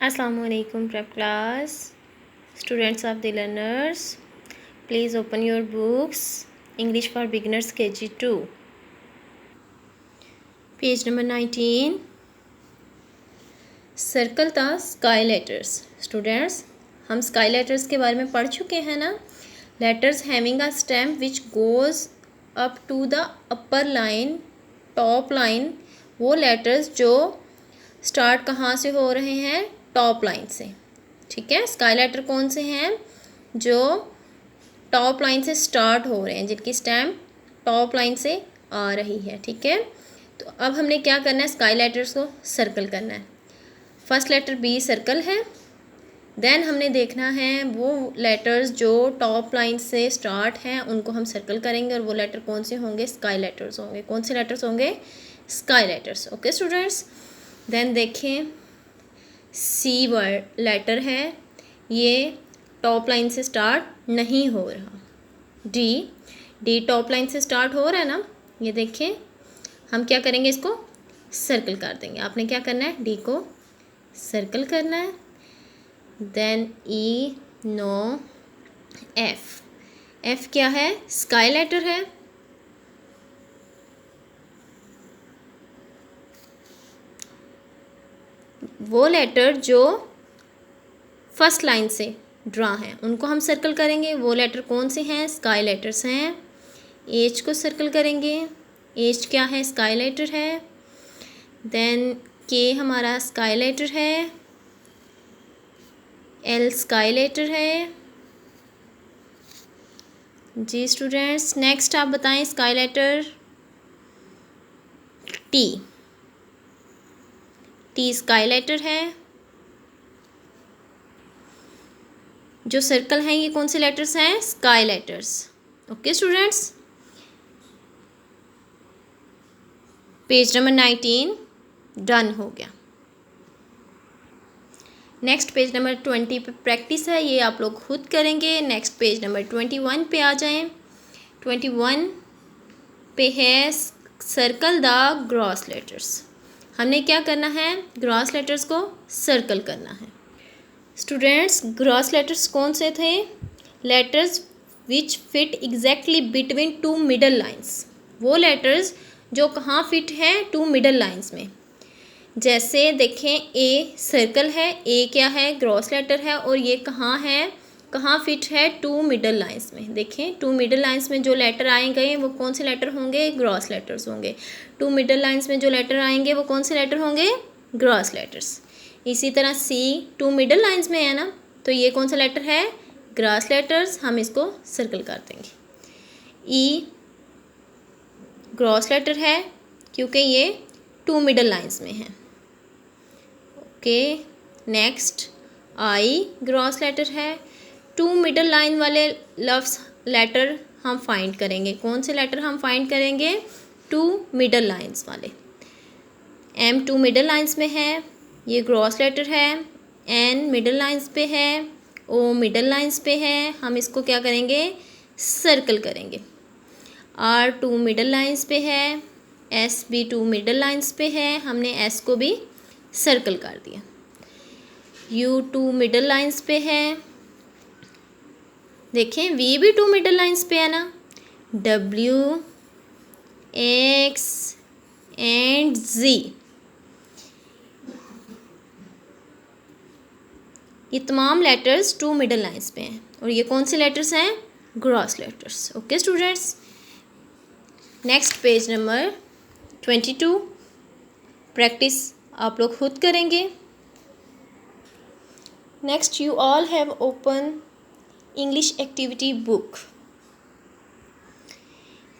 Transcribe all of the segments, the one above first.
Assalamualaikum prep class, students of the learners. Please open your books. English for Beginners KG2. Page number 19. Circle the sky letters. Students, हम sky letters के बारे में पढ़ चुके हैं ना. Letters having a stem which goes up to the upper line, top line. वो letters जो स्टार्ट कहाँ से हो रहे हैं, टॉप लाइन से. ठीक है, स्काई लेटर कौन से हैं जो टॉप लाइन से स्टार्ट हो रहे हैं, जिनकी स्टेम टॉप लाइन से आ रही है. ठीक है, तो अब हमने क्या करना है, स्काई लेटर्स को सर्कल करना है. फर्स्ट लेटर बी सर्कल है. देन हमने देखना है वो लेटर्स जो टॉप लाइन से स्टार्ट हैं उनको हम सर्कल करेंगे, और वो लेटर कौन से होंगे, स्काई लेटर्स होंगे. कौन से लेटर्स होंगे, sky letters. Okay students, then देखें सी वर्ड लेटर है, ये टॉप लाइन से स्टार्ट नहीं हो रहा. डी टॉप लाइन से स्टार्ट हो रहा है ना, ये देखें. हम क्या करेंगे, इसको सर्कल कर देंगे. आपने क्या करना है, डी को सर्कल करना है. देन ई, नो, एफ क्या है, स्काई लेटर है. वो लेटर जो फर्स्ट लाइन से ड्रा हैं उनको हम सर्कल करेंगे. वो लेटर कौन से हैं, स्काई लेटर्स हैं. एच को सर्कल करेंगे. एच क्या है, स्काई लेटर है. देन के हमारा स्काई लेटर है. एल स्काई लेटर है. जी स्टूडेंट्स, नेक्स्ट आप बताएं sky letter. T sky letter है. जो सर्कल हैं ये कौन से लेटर्स हैं, sky letters. Okay students, page number 19 done हो गया. नेक्स्ट पेज नंबर 20 पे प्रैक्टिस है, ये आप लोग खुद करेंगे. नेक्स्ट पेज नंबर 21 पे आ जाएं. 21 पे है सर्कल द ग्रॉस लेटर्स. हमने क्या करना है, ग्रॉस लेटर्स को सर्कल करना है. स्टूडेंट्स, ग्रॉस लेटर्स कौन से थे, letters which fit exactly between two middle lines. वो लेटर्स जो कहाँ फिट हैं, टू मिडल लाइंस में. जैसे देखें ए सर्कल है, ए क्या है, ग्रॉस लेटर है, और ये कहाँ है, कहाँ फिट है, टू मिडल लाइंस में. देखें टू मिडल लाइंस में जो लेटर आएंगे वो कौन से लेटर होंगे, ग्रॉस लेटर्स होंगे. टू मिडल लाइंस में जो लेटर आएंगे वो कौन से लेटर होंगे, ग्रॉस लेटर्स. इसी तरह सी टू मिडल लाइंस में है ना, तो ये कौन सा लेटर है, ग्रॉस लेटर्स. हम इसको सर्कल कर देंगे. ई ग्रॉस लेटर है क्योंकि ये टू मिडल लाइंस में है. Okay, next I grass letter है. टू मिडल लाइन वाले लफ्स लेटर हम फाइंड करेंगे. कौन से लेटर हम फाइंड करेंगे, टू मिडल लाइंस वाले. एम टू मिडल लाइंस में है, ये ग्रॉस लेटर है. एन मिडल लाइंस पे है. ओ मिडल लाइंस पे है, हम इसको क्या करेंगे, सर्कल करेंगे. आर टू मिडल लाइंस पे है. एस भी टू मिडल लाइंस पे है, हमने एस को भी सर्कल कर दिया. यू टू मिडल लाइंस पे है. देखें वी भी टू मिडल लाइंस पे है ना. डब्ल्यू, एक्स एंड जी, ये तमाम लेटर्स टू मिडल लाइंस पे हैं, और ये कौन से लेटर्स हैं, gross letters. Okay students, next page number 22 practice आप लोग खुद करेंगे. Next you all have open English activity book.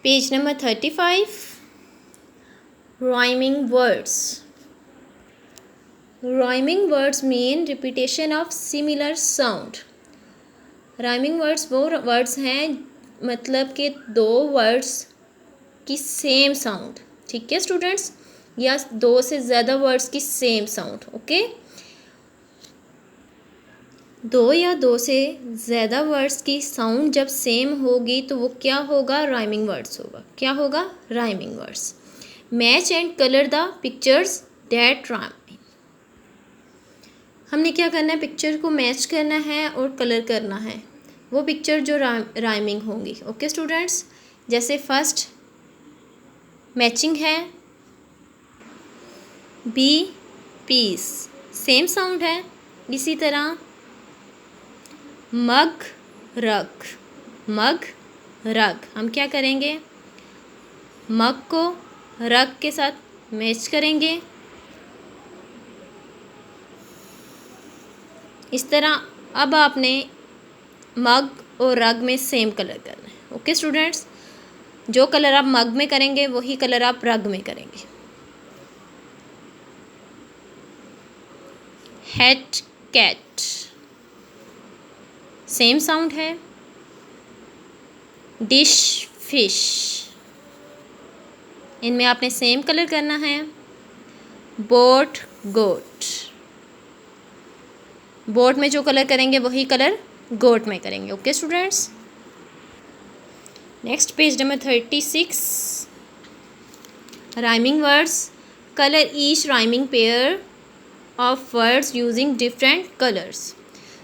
Page number 35 rhyming words. Rhyming words mean repetition of similar sound. Rhyming words वो words हैं मतलब कि दो words की सेम साउंड. ठीक है स्टूडेंट्स, या दो से ज़्यादा वर्ड्स की सेम साउंड. ओके, दो या दो से ज़्यादा वर्ड्स की साउंड जब सेम होगी तो वो क्या होगा, राइमिंग वर्ड्स होगा. क्या होगा, rhyming words. Match and colour the pictures that rhyme. हमने क्या करना है, पिक्चर को मैच करना है और कलर करना है, वो पिक्चर जो राइमिंग होंगी। ओके स्टूडेंट्स, जैसे फर्स्ट मैचिंग है बी पीस, सेम साउंड है। इसी तरह मग रग, मग रग, हम क्या करेंगे, मग को रग के साथ मैच करेंगे। इस तरह अब आपने मग और रग में सेम कलर करना है। ओके स्टूडेंट्स, जो कलर आप मग में करेंगे वही कलर आप रग में करेंगे। हैट कैट, सेम साउंड है। डिश फिश, इनमें आपने सेम कलर करना है। बोट गोट, बोट में जो कलर करेंगे वही कलर गोट में करेंगे। Okay students, next page number 36, rhyming words. Colour each rhyming pair of words using different colours.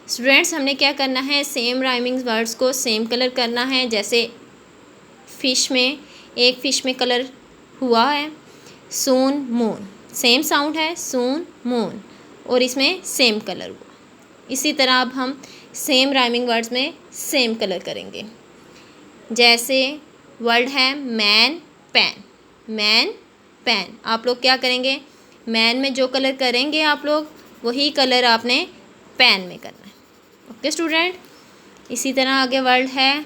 Students, हमने क्या करना है, सेम राइमिंग वर्ड्स को सेम कलर करना है। जैसे फिश में, एक फिश में कलर हुआ है सून मून, सेम साउंड है सून मून, और इसमें सेम कलर हुआ। इसी तरह अब हम सेम राइमिंग वर्ड्स में सेम कलर करेंगे। जैसे वर्ड है मैन पेन, मैन पेन, आप लोग क्या करेंगे, मैन में जो कलर करेंगे आप लोग वही कलर आपने पेन में करना है। ओके स्टूडेंट, इसी तरह आगे वर्ड है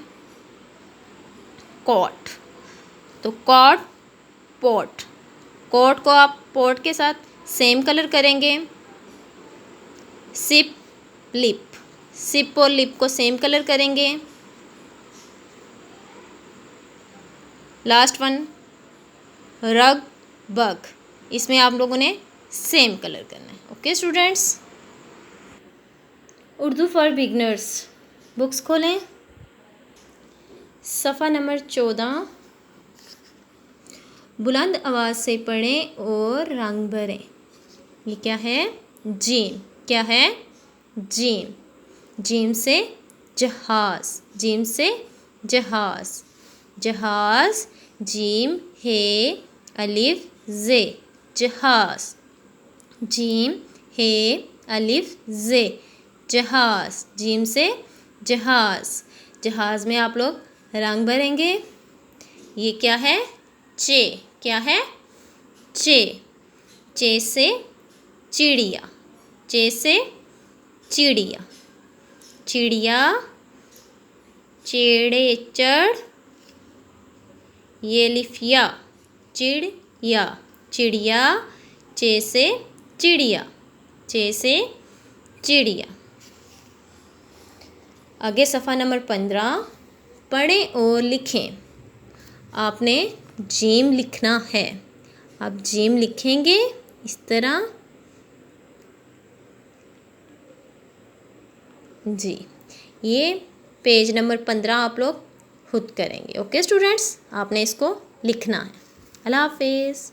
कॉट, तो कॉट पोट, कोट को आप पोट के साथ सेम कलर करेंगे। सिप लिप, सिप और लिप को सेम कलर करेंगे। लास्ट वन रग बग, इसमें आप लोगों ने सेम कलर करना है। Okay students, Urdu for beginners books खोलें, सफ़ा नंबर 14। बुलंद आवाज़ से पढ़ें और रंग भरें। ये क्या है, जीम, क्या है, जीम, जीम से जहाज़, जीम से जहाज़, जहाज़, जीम हे अलिफ जे, जहाज़, जीम हे अलिफ जे, जहाज़, जीम से जहाज़। जहाज़ में आप लोग रंग भरेंगे। ये क्या है, चे, क्या है, चे, चे से चिड़िया, चे से चिड़िया, चिड़िया, चेड़े चढ़, ये लिफिया, चिड़िया, चिड़िया, चे से चिड़िया, चे से चिड़िया। आगे सफ़ा नंबर 15, पढ़ें और लिखें। आपने जीम लिखना है, आप जीम लिखेंगे इस तरह जी। ये पेज नंबर 15 आप लोग खुद करेंगे। ओके स्टूडेंट्स, आपने इसको लिखना है। अल्लाह हाफिज़।